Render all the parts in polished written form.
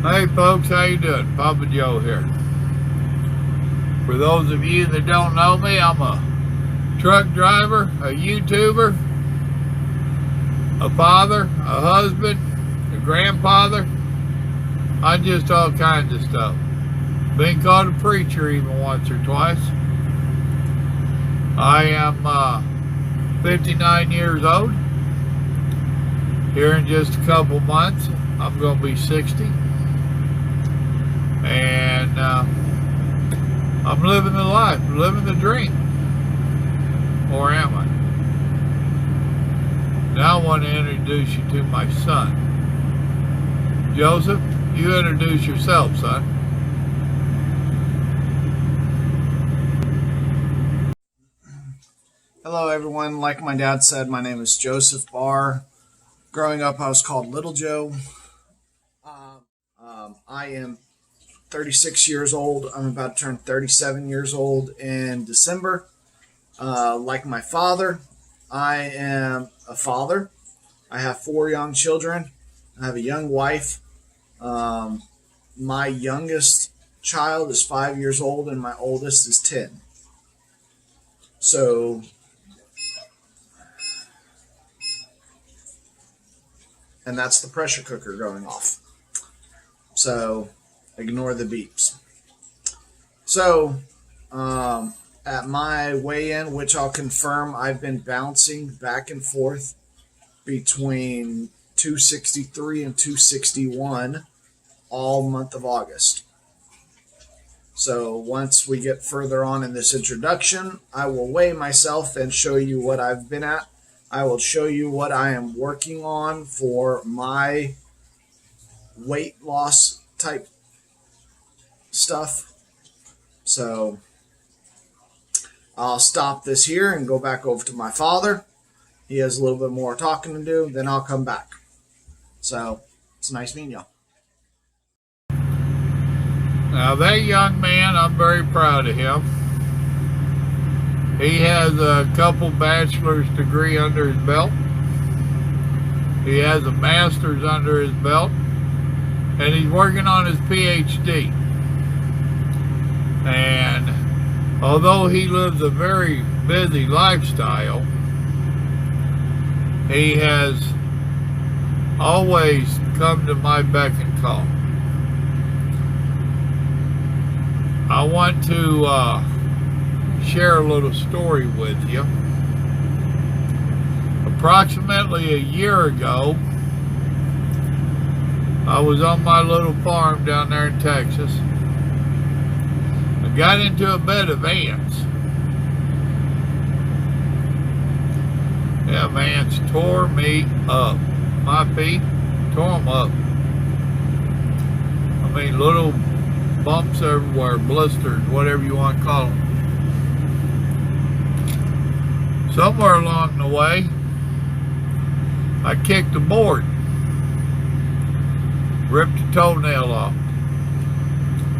Hey folks, how you doing? Papa Joe here. For those of you that don't know me, I'm a truck driver, a YouTuber, a father, a husband, a grandfather. I'm just all kinds of stuff. Been called a preacher even once or twice. I am 59 years old. Here in just a couple months, I'm going to be 60. And I'm living the life, living the dream. Or am I? Now I want to introduce you to my son. Joseph, you introduce yourself, son. Hello, everyone. Like my dad said, my name is Joseph Barr. Growing up, I was called Little Joe. I am 36 years old. I'm about to turn 37 years old in December. Like my father, I am a father. I have 4 young children. I have a young wife. My youngest child is 5 years old, and my oldest is 10. So, and that's the pressure cooker going off. So, ignore the beeps. So, at my weigh-in, which I'll confirm, I've been bouncing back and forth between 263 and 261 all month of August. So once we get further on in this introduction, I will weigh myself and show you what I've been at. I will show you what I am working on for my weight loss type stuff. So I'll stop this here and go back over to my father. He has a little bit more talking to do, then I'll come back. So it's nice meeting y'all. Now that young man, I'm very proud of him. He has a couple bachelor's degree under his belt. He has a master's under his belt. And he's working on his PhD. And although he lives a very busy lifestyle, he has always come to my beck and call. I want to share a little story with you. Approximately a year ago, I was on my little farm down there in Texas. I got into a bed of ants. Them ants tore me up. My feet tore them up. I mean, little bumps everywhere, blisters, whatever you want to call them. Somewhere along the way, I kicked a board. Ripped a toenail off.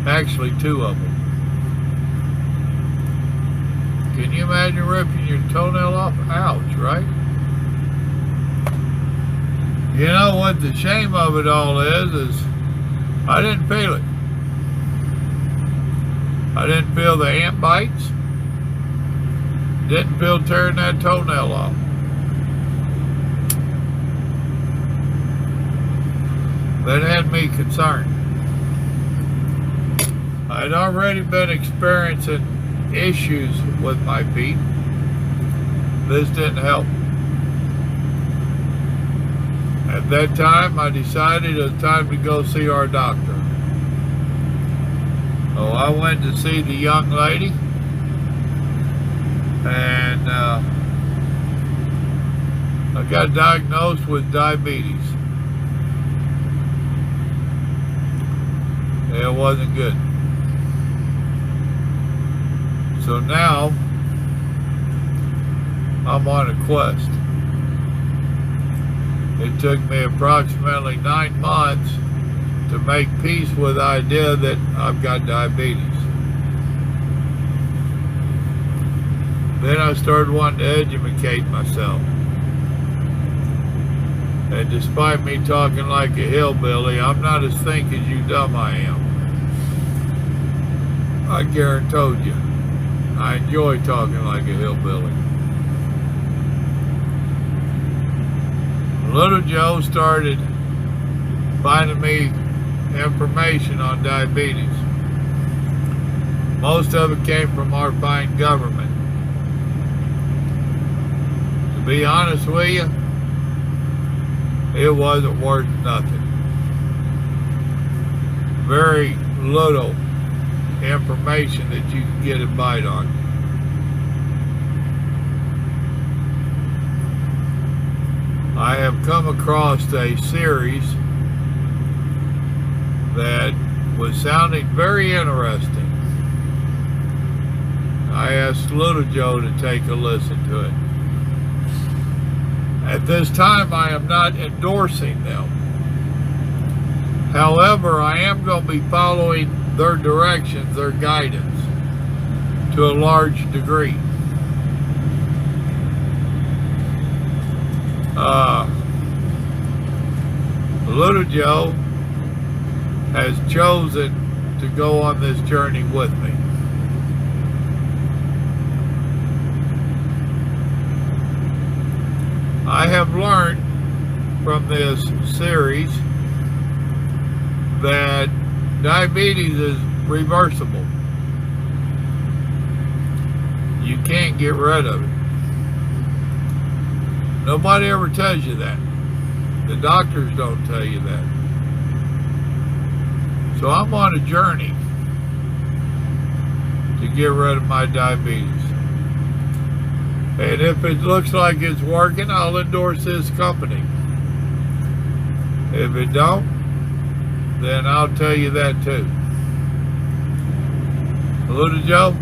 Actually, 2 of them. Can you imagine ripping your toenail off? Ouch, right? You know what the shame of it all is I didn't feel it. I didn't feel the ant bites. Didn't feel tearing that toenail off. That had me concerned. I'd already been experiencing issues with my feet. This didn't help. At that time, I decided it was time to go see our doctor. So I went to see the young lady, and I got diagnosed with diabetes. It wasn't good. So now I'm on a quest. It took me approximately 9 months to make peace with the idea that I've got diabetes. Then I started wanting to educate myself. And despite me talking like a hillbilly, I'm not as thick as you dumb I am. I guarantee you. I enjoy talking like a hillbilly. Little Joe started finding me information on diabetes. Most of it came from our fine government. To be honest with you, it wasn't worth nothing. Very little information that you can get a bite on. I have come across a series that was sounding very interesting. I asked Little Joe to take a listen to it. At this time, I am not endorsing them. However, I am going to be following their directions, their guidance, to a large degree. Little Joe has chosen to go on this journey with me. I have learned from this series that diabetes is reversible. You can't get rid of it. Nobody ever tells you that. The doctors don't tell you that. So I'm on a journey to get rid of my diabetes. And if it looks like it's working, I'll endorse this company. If it don't, then I'll tell you that too. Little Joe,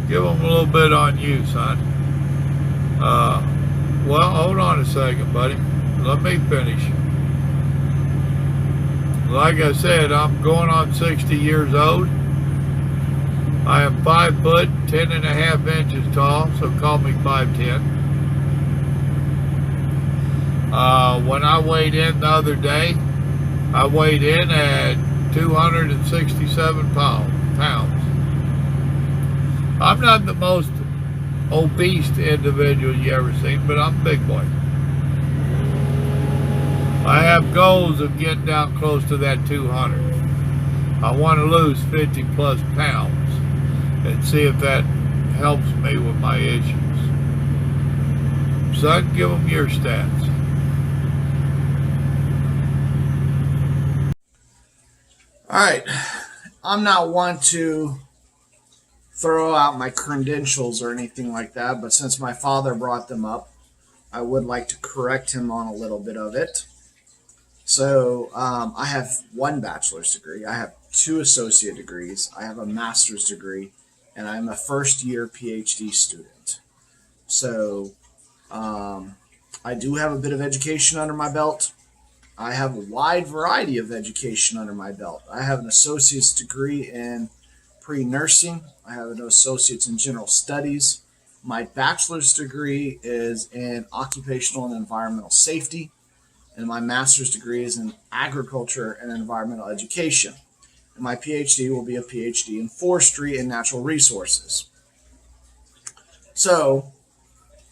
give them a little bit on you, son. Well, hold on a second, buddy. Let me finish. Like I said, I'm going on 60 years old. I am 5 foot, 10 and a half inches tall, so call me 5'10". When I weighed in the other day, I weighed in at 267 pounds. I'm not the most obese individual you ever seen, but I'm a big boy. I have goals of getting down close to that 200. I want to lose 50 plus pounds and see if that helps me with my issues. Son, give them your stats. All right. I'm not one to throw out my credentials or anything like that, but since my father brought them up, I would like to correct him on a little bit of it. So I have 1 bachelor's degree. I have 2 associate degrees. I have a master's degree, and I'm a first-year PhD student. So I do have a bit of education under my belt. I have a wide variety of education under my belt. I have an associate's degree in pre-nursing. I have an associate's in general studies. My bachelor's degree is in occupational and environmental safety, and my master's degree is in agriculture and environmental education. And my PhD will be a PhD in forestry and natural resources. So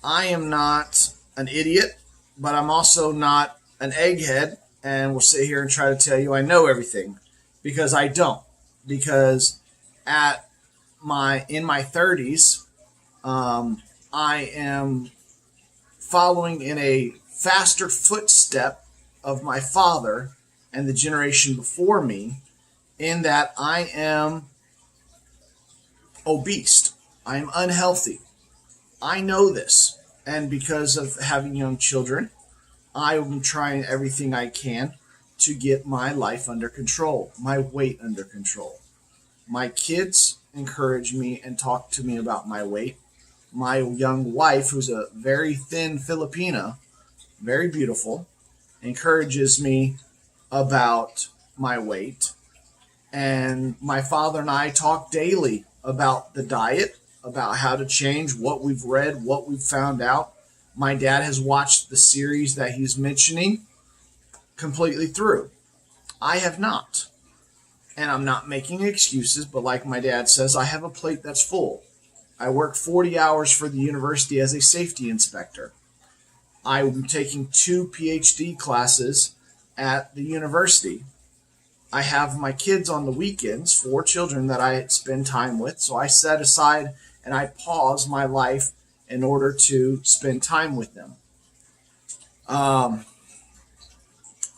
I am not an idiot, but I'm also not an egghead and will sit here and try to tell you I know everything, because I don't. Because in my 30s, I am following in a faster footstep of my father and the generation before me, in that I am obese. I am unhealthy. I know this. And because of having young children, I am trying everything I can to get my life under control, my weight under control. My kids encourage me and talk to me about my weight. My young wife, who's a very thin Filipina, very beautiful, encourages me about my weight. And my father and I talk daily about the diet, about how to change, what we've read, what we've found out. My dad has watched the series that he's mentioning, completely through. I have not. And I'm not making excuses, but like my dad says, I have a plate that's full. I work 40 hours for the university as a safety inspector. I'm taking 2 PhD classes at the university. I have my kids on the weekends, 4 children that I spend time with. So I set aside and I pause my life in order to spend time with them.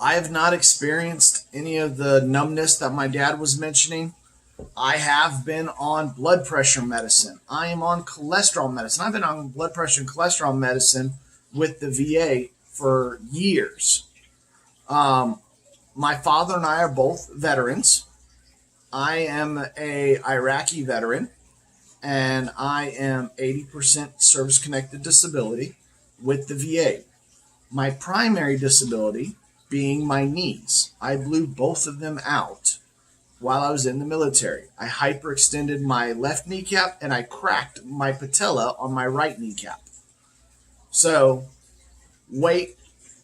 I have not experienced any of the numbness that my dad was mentioning. I have been on blood pressure medicine. I am on cholesterol medicine. I've been on blood pressure and cholesterol medicine with the VA for years. My father and I are both veterans. I am a Iraqi veteran, and I am 80% service-connected disability with the VA. My primary disability being my knees. I blew both of them out while I was in the military. I hyperextended my left kneecap and I cracked my patella on my right kneecap. So weight,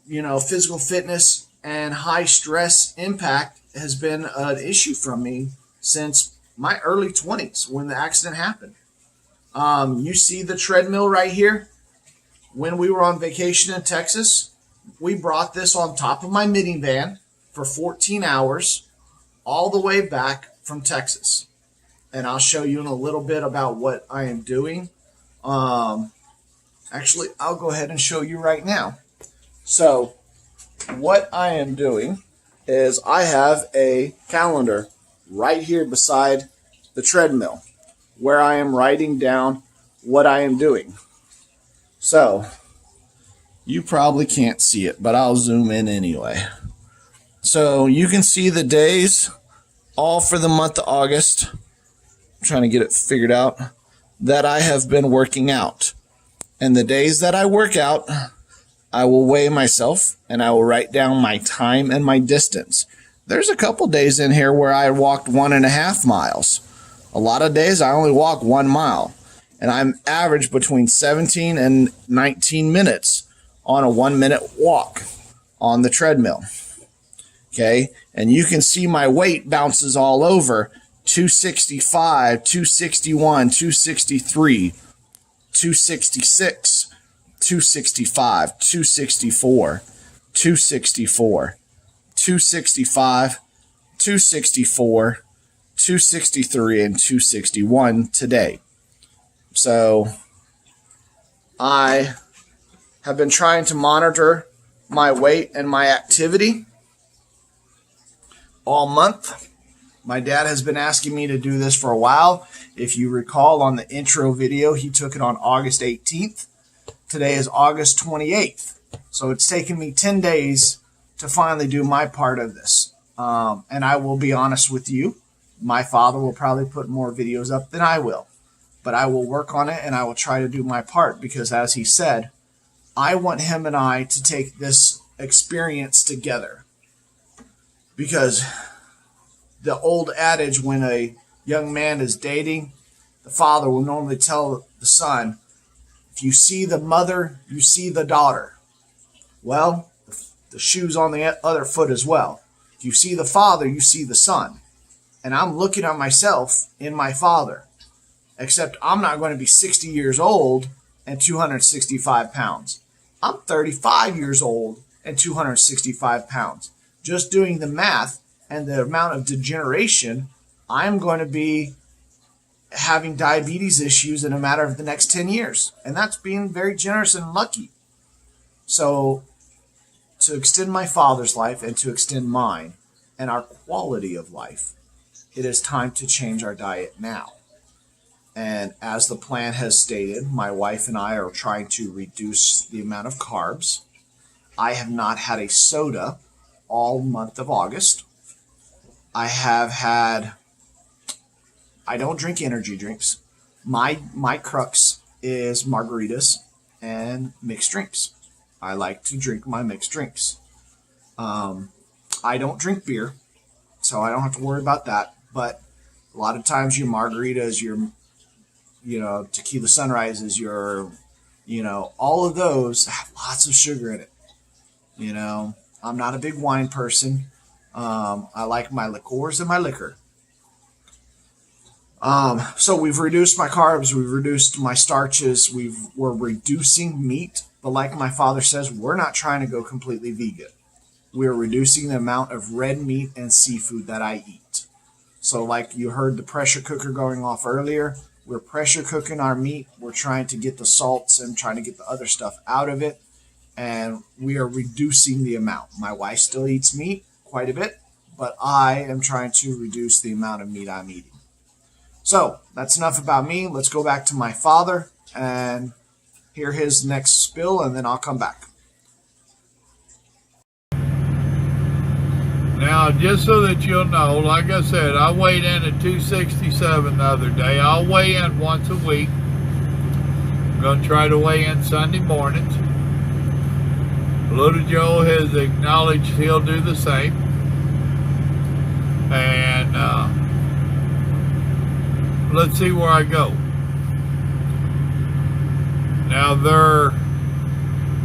physical fitness and high stress impact has been an issue for me since my early 20s when the accident happened. You see the treadmill right here? When we were on vacation in Texas, we brought this on top of my minivan for 14 hours all the way back from Texas. And I'll show you in a little bit about what I am doing. Actually, I'll go ahead and show you right now. So what I am doing is I have a calendar right here beside the treadmill where I am writing down what I am doing. So you probably can't see it, but I'll zoom in anyway. So you can see the days all for the month of August. I'm trying to get it figured out that I have been working out. And the days that I work out, I will weigh myself and I will write down my time and my distance. There's a couple days in here where I walked 1.5 miles. A lot of days I only walk 1 mile. And I'm average between 17 and 19 minutes on a 1-minute walk on the treadmill. Okay. And you can see my weight bounces all over 265, 261, 263, 266, 265, 264, 264, 265, 264, 263, and 261 today. So I have been trying to monitor my weight and my activity all month. My dad has been asking me to do this for a while. If you recall on the intro video, he took it on August 18th. Today is August 28th. So it's taken me 10 days to finally do my part of this. And I will be honest with you, my father will probably put more videos up than I will. But I will work on it and I will try to do my part because, as he said, I want him and I to take this experience together. Because the old adage, when a young man is dating, the father will normally tell the son, if you see the mother, you see the daughter. Well, the shoe's on the other foot as well. If you see the father, you see the son. And I'm looking at myself in my father. Except I'm not going to be 60 years old and 265 pounds. I'm 35 years old and 265 pounds. Just doing the math and the amount of degeneration, I'm going to be having diabetes issues in a matter of the next 10 years. And that's being very generous and lucky. So to extend my father's life and to extend mine and our quality of life, it is time to change our diet now. And as the plan has stated, my wife and I are trying to reduce the amount of carbs. I have not had a soda all month of August. I don't drink energy drinks. My crux is margaritas and mixed drinks. I like to drink my mixed drinks. I don't drink beer, so I don't have to worry about that. But a lot of times your margaritas, your tequila sunrises, all of those have lots of sugar in it. I'm not a big wine person. I like my liqueurs and my liquor. So we've reduced my carbs, we've reduced my starches, we're reducing meat, but like my father says, we're not trying to go completely vegan. We're reducing the amount of red meat and seafood that I eat. So like you heard the pressure cooker going off earlier, we're pressure cooking our meat. We're trying to get the salts and trying to get the other stuff out of it. And we are reducing the amount. My wife still eats meat quite a bit, but I am trying to reduce the amount of meat I'm eating. So that's enough about me. Let's go back to my father and hear his next spill, and then I'll come back. Now, just so that you'll know, like I said, I weighed in at 267 the other day. I'll weigh in once a week. I'm going to try to weigh in Sunday mornings. Little Joe has acknowledged he'll do the same. And let's see where I go. Now, their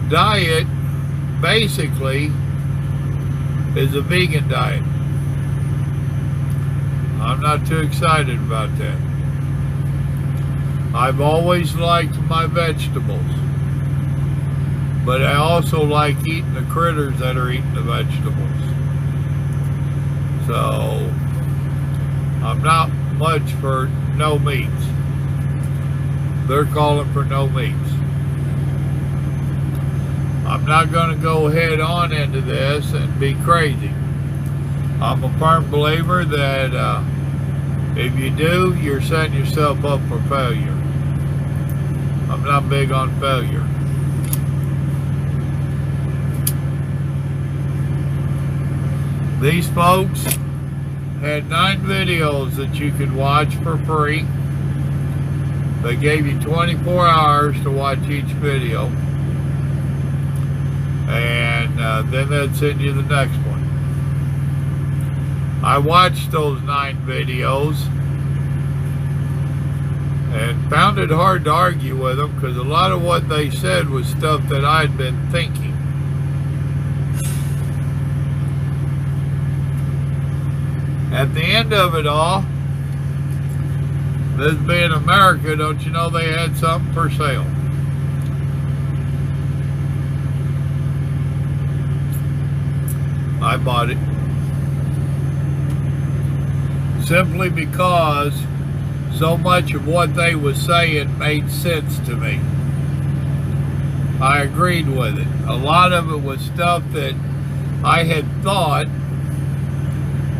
diet basically is a vegan diet. I'm not too excited about that. I've always liked my vegetables, but I also like eating the critters that are eating the vegetables. So I'm not much for no meats. They're calling for no meats. I'm not going to go head on into this and be crazy. I'm a firm believer that if you do, you're setting yourself up for failure. I'm not big on failure. These folks had 9 videos that you could watch for free. They gave you 24 hours to watch each video. And then they'd send you the next one. I watched those 9 videos and found it hard to argue with them because a lot of what they said was stuff that I'd been thinking. At the end of it all, this being America, don't you know they had something for sale? I bought it simply because so much of what they was saying made sense to me. I agreed with it. A lot of it was stuff that I had thought,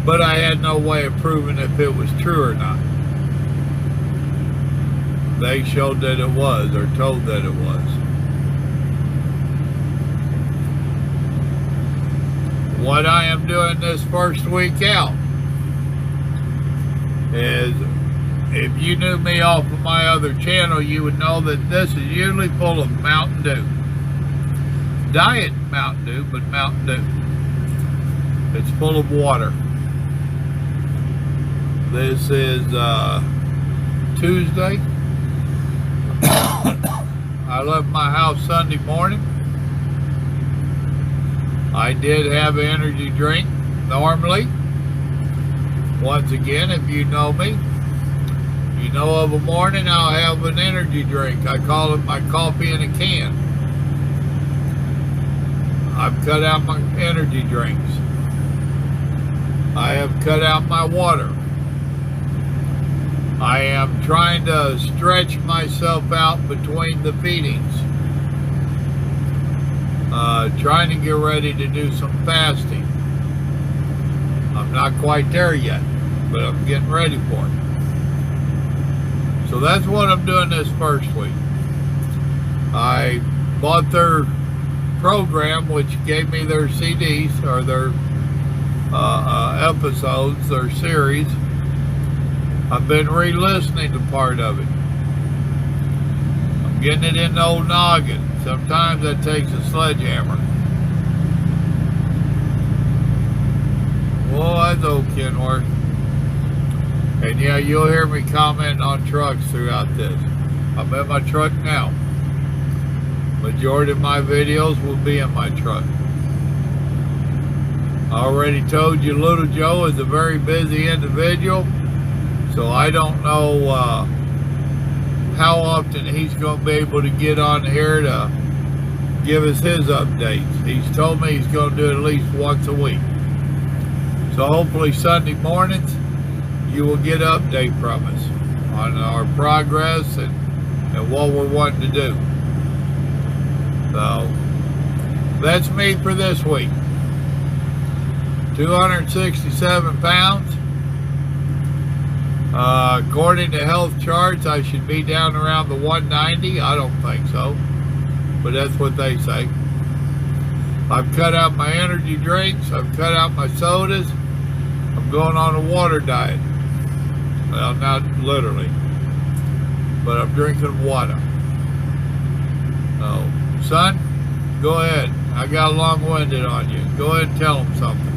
but I had no way of proving if it was true or not. They showed that it was, or told that it was. What I am doing this first week out is, if you knew me off of my other channel, you would know that this is usually full of Mountain Dew. Diet Mountain Dew, but Mountain Dew. It's full of water. This is Tuesday. I left my house Sunday morning. I did have an energy drink normally. Once again, if you know me, you know of a morning I'll have an energy drink. I call it my coffee in a can. I've cut out my energy drinks. I have cut out my water. I am trying to stretch myself out between the feedings. Trying to get ready to do some fasting. I'm not quite there yet, but I'm getting ready for it. So that's what I'm doing this first week. I bought their program, which gave me their CDs, or their episodes, their series. I've been re-listening to part of it. I'm getting it in the old noggin. Sometimes that takes a sledgehammer. Well, that's old Kenworth. And yeah, you'll hear me comment on trucks throughout this. I'm in my truck now. Majority of my videos will be in my truck. I already told you Little Joe is a very busy individual, so I don't know how often he's going to be able to get on here to give us his updates. He's told me he's going to do it at least once a week. So hopefully Sunday mornings you will get an update from us on our progress and what we're wanting to do. So that's me for this week. 267 pounds. According to health charts, I should be down around the 190. I don't think so, but that's what they say. I've cut out my energy drinks. I've cut out my sodas. I'm going on a water diet. Well, not literally, but I'm drinking water. So, son, go ahead. I got long-winded on you. Go ahead and tell them something.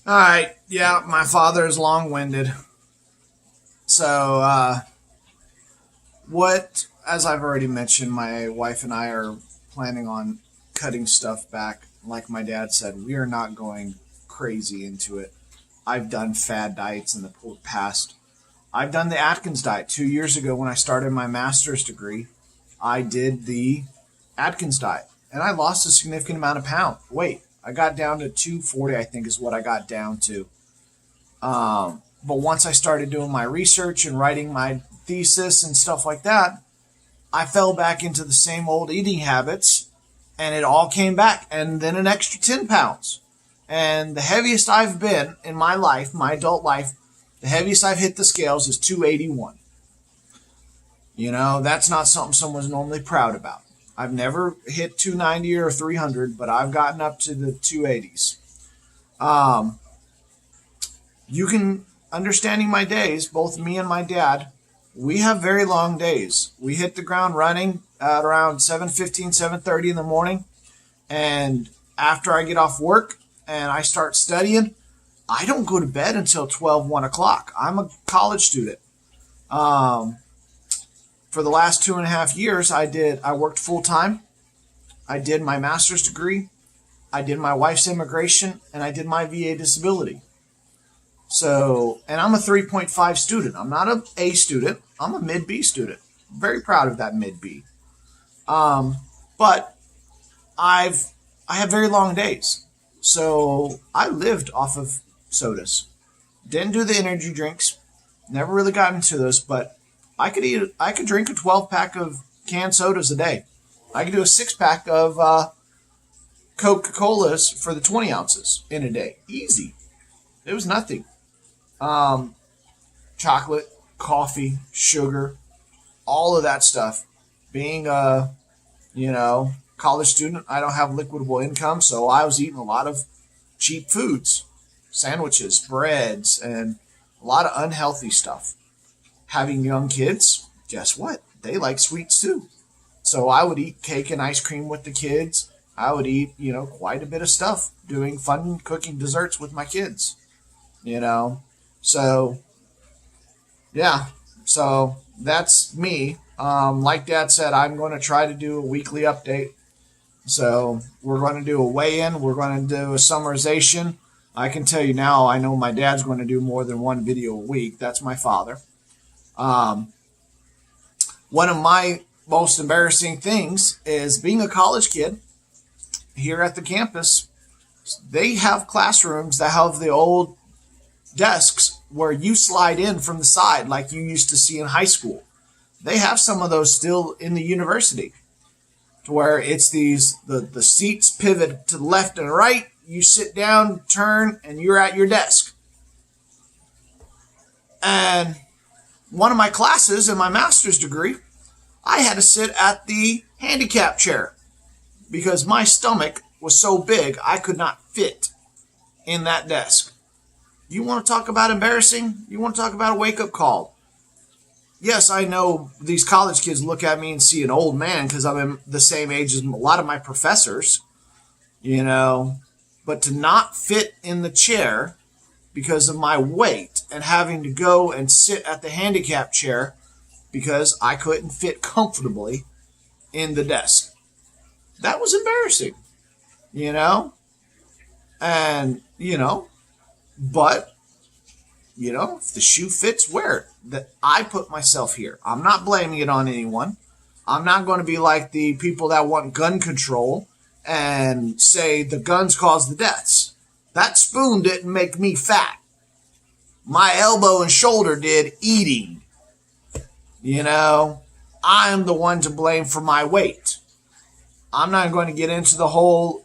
All right. Yeah, my father is long-winded. So, as I've already mentioned, my wife and I are planning on cutting stuff back. Like my dad said, we are not going crazy into it. I've done fad diets in the past. I've done the Atkins diet. 2 years ago when I started my master's degree, I did the Atkins diet, and I lost a significant amount of weight. I got down to 240, I think is what I got down to. But once I started doing my research and writing my thesis and stuff like that, I fell back into the same old eating habits, and it all came back, and then an extra 10 pounds. And the heaviest I've been in my life, my adult life, the heaviest I've hit the scales is 281. You know, that's not something someone's normally proud about. I've never hit 290 or 300, but I've gotten up to the 280s. You can, understanding my days, both me and my dad, we have very long days. We hit the ground running at around 7:15, 7:30 in the morning. And after I get off work and I start studying, I don't go to bed until 12, 1 o'clock. I'm a college student. For the last 2.5 years, I worked full time. I did my master's degree. I did my wife's immigration, and I did my VA disability. So, and I'm a 3.5 student. I'm not an A student. I'm a mid-B student. Very proud of that mid-B. But I have very long days. So I lived off of sodas. Didn't do the energy drinks. Never really got into those, but I could drink a 12-pack of canned sodas a day. I could do a 6-pack of Coca-Colas for the 20 ounces in a day. Easy. It was nothing. Chocolate, coffee, sugar, all of that stuff. Being a, college student, I don't have liquidable income, so I was eating a lot of cheap foods, sandwiches, breads, and a lot of unhealthy stuff. Having young kids, guess what? They like sweets too. So I would eat cake and ice cream with the kids. I would eat, quite a bit of stuff, doing fun cooking desserts with my kids, So, yeah. So that's me. Like Dad said, I'm going to try to do a weekly update. So we're going to do a weigh-in. We're going to do a summarization. I can tell you now, I know my dad's going to do more than one video a week. That's my father. One of my most embarrassing things is being a college kid here at the campus. They have classrooms that have the old desks where you slide in from the side like you used to see in high school. They have some of those still in the university, to where it's the seats pivot to the left and right. You sit down, turn, and you're at your desk. And one of my classes in my master's degree, I had to sit at the handicap chair because my stomach was so big I could not fit in that desk. You want to talk about embarrassing? You want to talk about a wake-up call? Yes, I know these college kids look at me and see an old man because I'm the same age as a lot of my professors, but to not fit in the chair because of my weight and having to go and sit at the handicap chair because I couldn't fit comfortably in the desk. That was embarrassing, And, but, if the shoe fits, wear it. That I put myself here. I'm not blaming it on anyone. I'm not going to be like the people that want gun control and say the guns caused the deaths. That spoon didn't make me fat. My elbow and shoulder did eating. I am the one to blame for my weight. I'm not going to get into the whole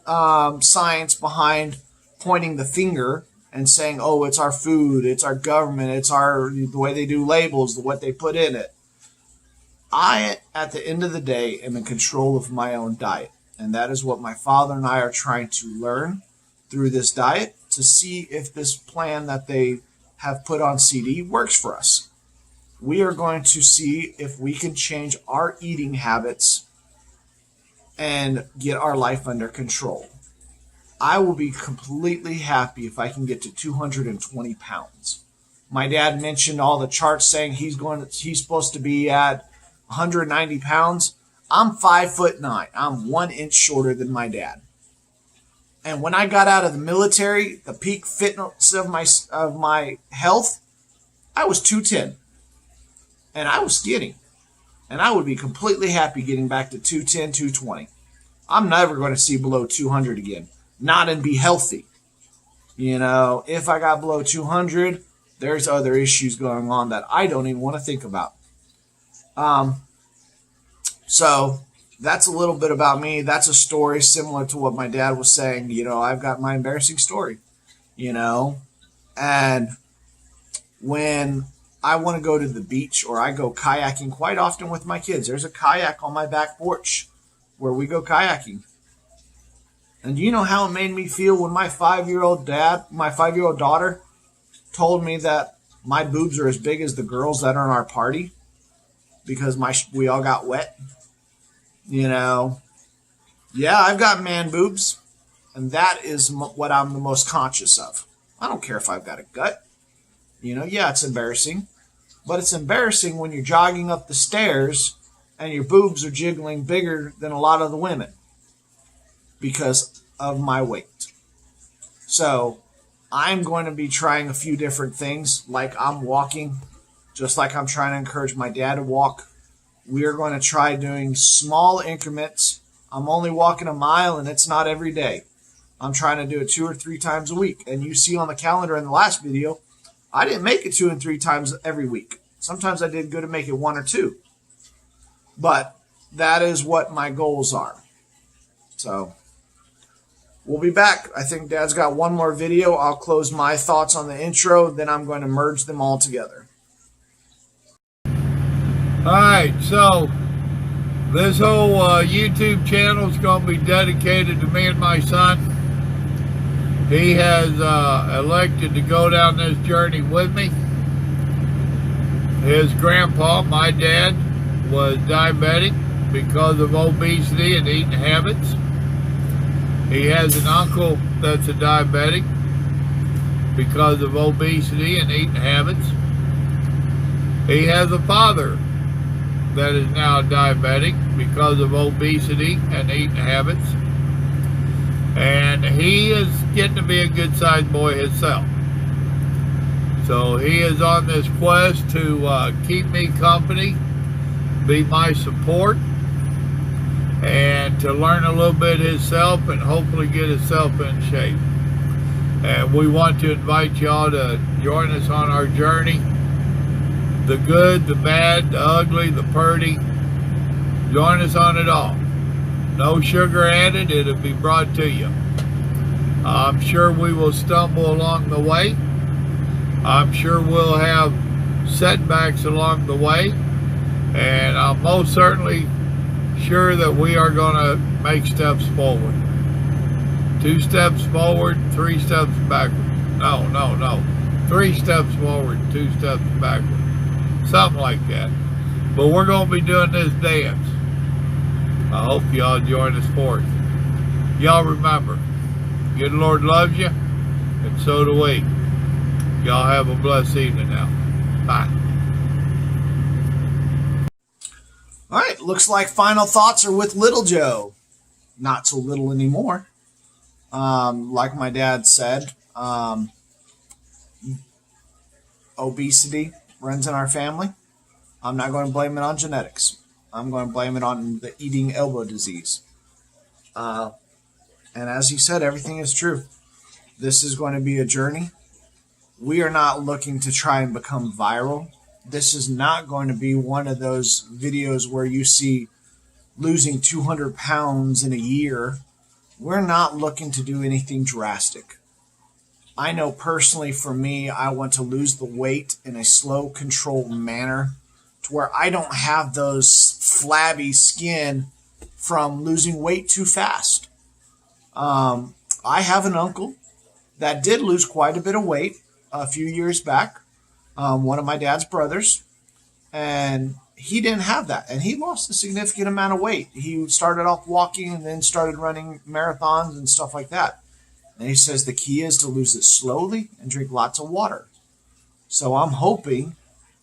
science behind pointing the finger and saying, oh, it's our food, it's our government, it's the way they do labels, what they put in it. I, at the end of the day, am in control of my own diet. And that is what my father and I are trying to learn through this diet, to see if this plan that they have put on CD works for us. We are going to see if we can change our eating habits and get our life under control. I will be completely happy if I can get to 220 pounds. My dad mentioned all the charts saying he's supposed to be at 190 pounds. I'm 5'9". I'm 1 inch shorter than my dad. And when I got out of the military, the peak fitness of my health, I was 210. And I was skinny. And I would be completely happy getting back to 210, 220. I'm never going to see below 200 again. Not and be healthy. If I got below 200, there's other issues going on that I don't even want to think about. So that's a little bit about me. That's a story similar to what my dad was saying. I've got my embarrassing story, and when I want to go to the beach or I go kayaking quite often with my kids, there's a kayak on my back porch where we go kayaking. And do you know how it made me feel when my 5-year-old daughter told me that my boobs are as big as the girls that are in our party because we all got wet? Yeah, I've got man boobs, and that is what I'm the most conscious of. I don't care if I've got a gut. Yeah, it's embarrassing. But it's embarrassing when you're jogging up the stairs and your boobs are jiggling bigger than a lot of the women because of my weight. So I'm going to be trying a few different things, like I'm walking, just like I'm trying to encourage my dad to walk. We are going to try doing small increments. I'm only walking a mile, and it's not every day. I'm trying to do it 2 or 3 times a week. And you see on the calendar in the last video, I didn't make it 2 and 3 times every week. Sometimes I did good to make it 1 or 2. But that is what my goals are. So we'll be back. I think Dad's got one more video. I'll close my thoughts on the intro. Then I'm going to merge them all together. Alright, so this whole YouTube channel is going to be dedicated to me and my son. He has elected to go down this journey with me. His grandpa, my dad, was diabetic because of obesity and eating habits. He has an uncle that's a diabetic because of obesity and eating habits. He has a father that is now diabetic because of obesity and eating habits. And he is getting to be a good-sized boy himself. So he is on this quest to keep me company, be my support, and to learn a little bit himself and hopefully get himself in shape. And we want to invite y'all to join us on our journey. The good, the bad, the ugly, the purty. Join us on it all. No sugar added, it'll be brought to you. I'm sure we will stumble along the way. I'm sure we'll have setbacks along the way. And I'm most certainly sure that we are going to make steps forward. 2 steps forward, 3 steps backward. No. 3 steps forward, 2 steps backward. Something like that. But we're going to be doing this dance. I hope y'all join us for it. Y'all remember, good Lord loves you, and so do we. Y'all have a blessed evening now. Bye. All right, looks like final thoughts are with Little Joe. Not so little anymore. Like my dad said, obesity runs in our family. I'm not going to blame it on genetics. I'm going to blame it on the eating elbow disease. And as you said, everything is true. This is going to be a journey. We are not looking to try and become viral. This is not going to be one of those videos where you see losing 200 pounds in a year. We're not looking to do anything drastic. I know personally for me, I want to lose the weight in a slow, controlled manner to where I don't have those flabby skin from losing weight too fast. I have an uncle that did lose quite a bit of weight a few years back, one of my dad's brothers, and he didn't have that, and he lost a significant amount of weight. He started off walking and then started running marathons and stuff like that. And he says the key is to lose it slowly and drink lots of water. So I'm hoping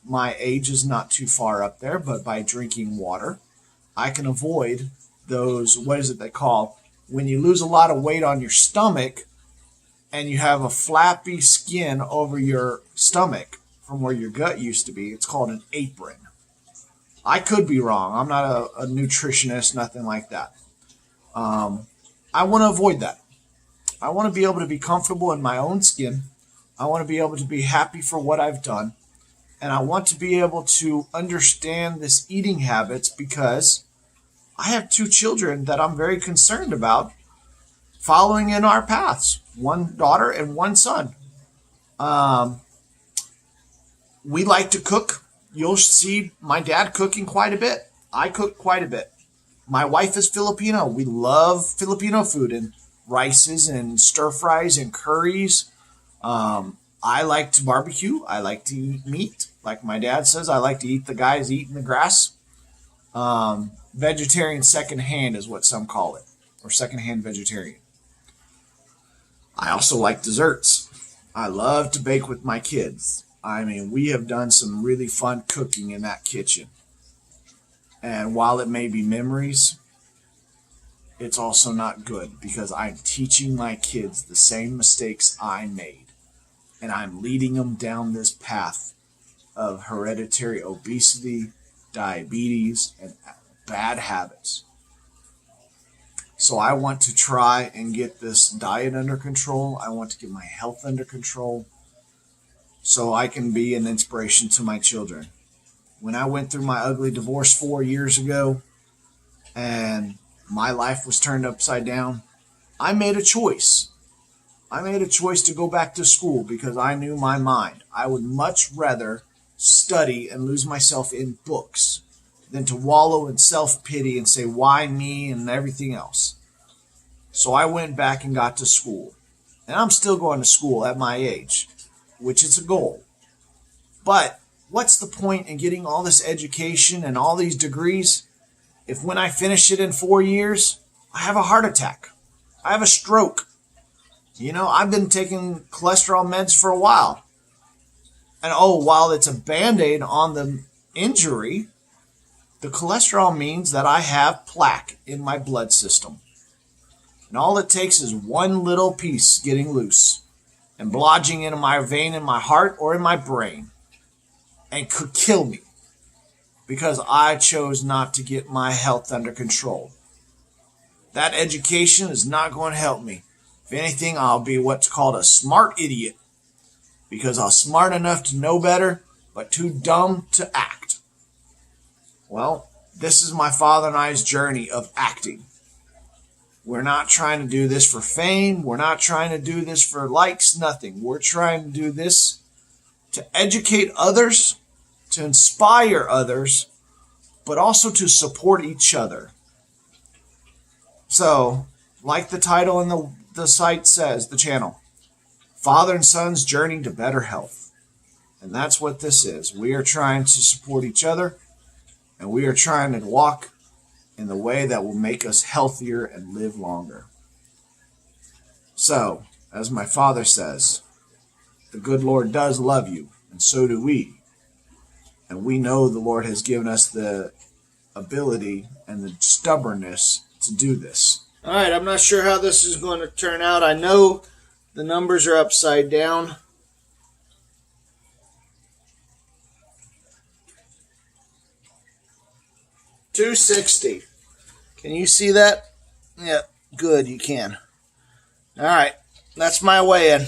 my age is not too far up there, but by drinking water, I can avoid those, what is it they call, when you lose a lot of weight on your stomach and you have a flappy skin over your stomach from where your gut used to be, it's called an apron. I could be wrong. I'm not a nutritionist, nothing like that. I want to avoid that. I want to be able to be comfortable in my own skin. I want to be able to be happy for what I've done. And I want to be able to understand this eating habits because I have 2 children that I'm very concerned about following in our paths. 1 daughter and 1 son. We like to cook. You'll see my dad cooking quite a bit. I cook quite a bit. My wife is Filipino. We love Filipino food and rices and stir fries and curries. I like to barbecue. I like to eat meat. Like my dad says, I like to eat the guys eating the grass. Vegetarian secondhand is what some call it, or secondhand vegetarian. I also like desserts. I love to bake with my kids. I mean, we have done some really fun cooking in that kitchen. And while it may be memories, it's also not good because I'm teaching my kids the same mistakes I made. And I'm leading them down this path of hereditary obesity, diabetes, and bad habits. So I want to try and get this diet under control. I want to get my health under control so I can be an inspiration to my children. When I went through my ugly divorce 4 years ago and my life was turned upside down, I made a choice. I made a choice to go back to school because I knew my mind. I would much rather study and lose myself in books than to wallow in self-pity and say, why me and everything else. So I went back and got to school. And I'm still going to school at my age, which is a goal. But what's the point in getting all this education and all these degrees if when I finish it in 4 years, I have a heart attack? I have a stroke. You know, I've been taking cholesterol meds for a while. And while it's a Band-Aid on the injury, the cholesterol means that I have plaque in my blood system. And all it takes is one little piece getting loose and lodging into my vein in my heart or in my brain and could kill me because I chose not to get my health under control. That education is not going to help me. If anything, I'll be what's called a smart idiot because I'm smart enough to know better, but too dumb to act. Well, this is my father and I's journey of acting. We're not trying to do this for fame. We're not trying to do this for likes, nothing. We're trying to do this to educate others, to inspire others, but also to support each other. So, like the title in the site says, the channel, Father and Son's Journey to Better Health. And that's what this is. We are trying to support each other, and we are trying to walk in the way that will make us healthier and live longer. So, as my father says, the good Lord does love you, and so do we. And we know the Lord has given us the ability and the stubbornness to do this. All right, I'm not sure how this is going to turn out. I know the numbers are upside down. $260. Can you see that? Yeah, good, you can. All right, that's my weigh-in.